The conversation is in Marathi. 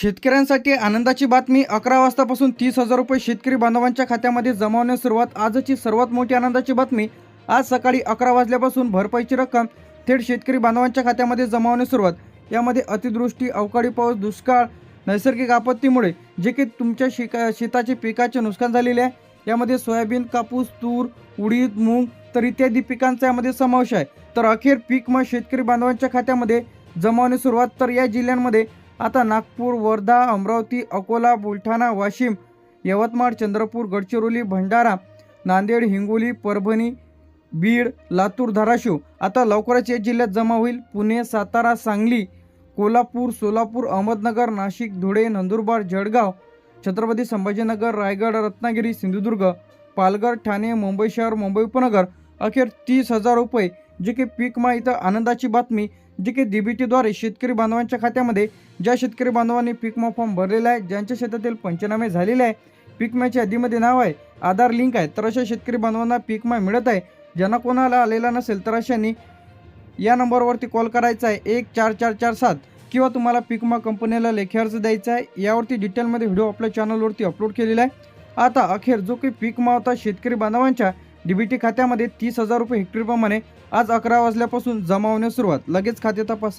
शेतकऱ्यांसाठी आनंदाची बातमी 11 वाजतापासून 30,000 रुपये शेतकरी बांधवांच्या खात्यामध्ये जमा होण्यास सुरुवात। आजची सर्वात मोठी आनंदाची बातमी, आज सकाळी 11 वाजल्यापासून भरपाईची रक्कम थेट शेतकरी बांधवांच्या खात्यामध्ये जमा होण्यास सुरुवात। यामध्ये अतिवृष्टी, अवकाळी पाऊस, दुष्काळ, नैसर्गिक आपत्तीमुळे जे की तुमच्या शेताचे पिकाचे नुकसान झालेले आहे, यामध्ये सोयाबीन, कापूस, तूर, उडीद, मूग तर इत्यादी पिकांचा यामध्ये समावेश आहे। तर अखेर पीक विमा शेतकरी बांधवांच्या खात्यामध्ये जमा होण्यास सुरुवात। तर या जिल्ह्यांमध्ये आता नागपूर, वर्धा, अमरावती, अकोला, बुलढाणा, वाशिम, यवतमाळ, चंद्रपूर, गडचिरोली, भंडारा, नांदेड, हिंगोली, परभणी, बीड, लातूर, धाराशिव आता लवकरच या जिल्ह्यात जमा होईल। पुणे, सातारा, सांगली, कोल्हापूर, सोलापूर, अहमदनगर, नाशिक, धुळे, नंदुरबार, जळगाव, छत्रपती संभाजीनगर, रायगड, रत्नागिरी, सिंधुदुर्ग, पालघर, ठाणे, मुंबई शहर, मुंबई उपनगर अखेर 30,000 रुपये जे की पीक विमा इथं आनंदाची बातमी, जे की डीबीटीद्वारे शेतकरी बांधवांच्या खात्यामध्ये ज्या शेतकरी बांधवांनी पीक विमा फॉर्म भरलेला आहे, ज्यांच्या शेतातील पंचनामे झालेले आहे, पीक विम्याच्या यादीमध्ये नाव आहे, आधार लिंक आहे, तर अशा शेतकरी बांधवांना पीक विमा मिळत आहे। ज्यांना कोणाला आलेला नसेल तर अशांनी या नंबरवरती कॉल करायचा आहे 14447 किंवा तुम्हाला पीक विमा कंपनीला लेखी अर्ज द्यायचा आहे। यावरती डिटेलमध्ये व्हिडिओ आपल्या चॅनलवरती अपलोड केलेला आहे। आता अखेर जो काही पीक विमा होता शेतकरी बांधवांच्या डीबीटी खात्यामध्ये 30,000 रुपये हेक्टरप्रमाणे आज 11 वाजल्यापासून जमा होण्यास सुरुवात। लगेच खाते तपासा।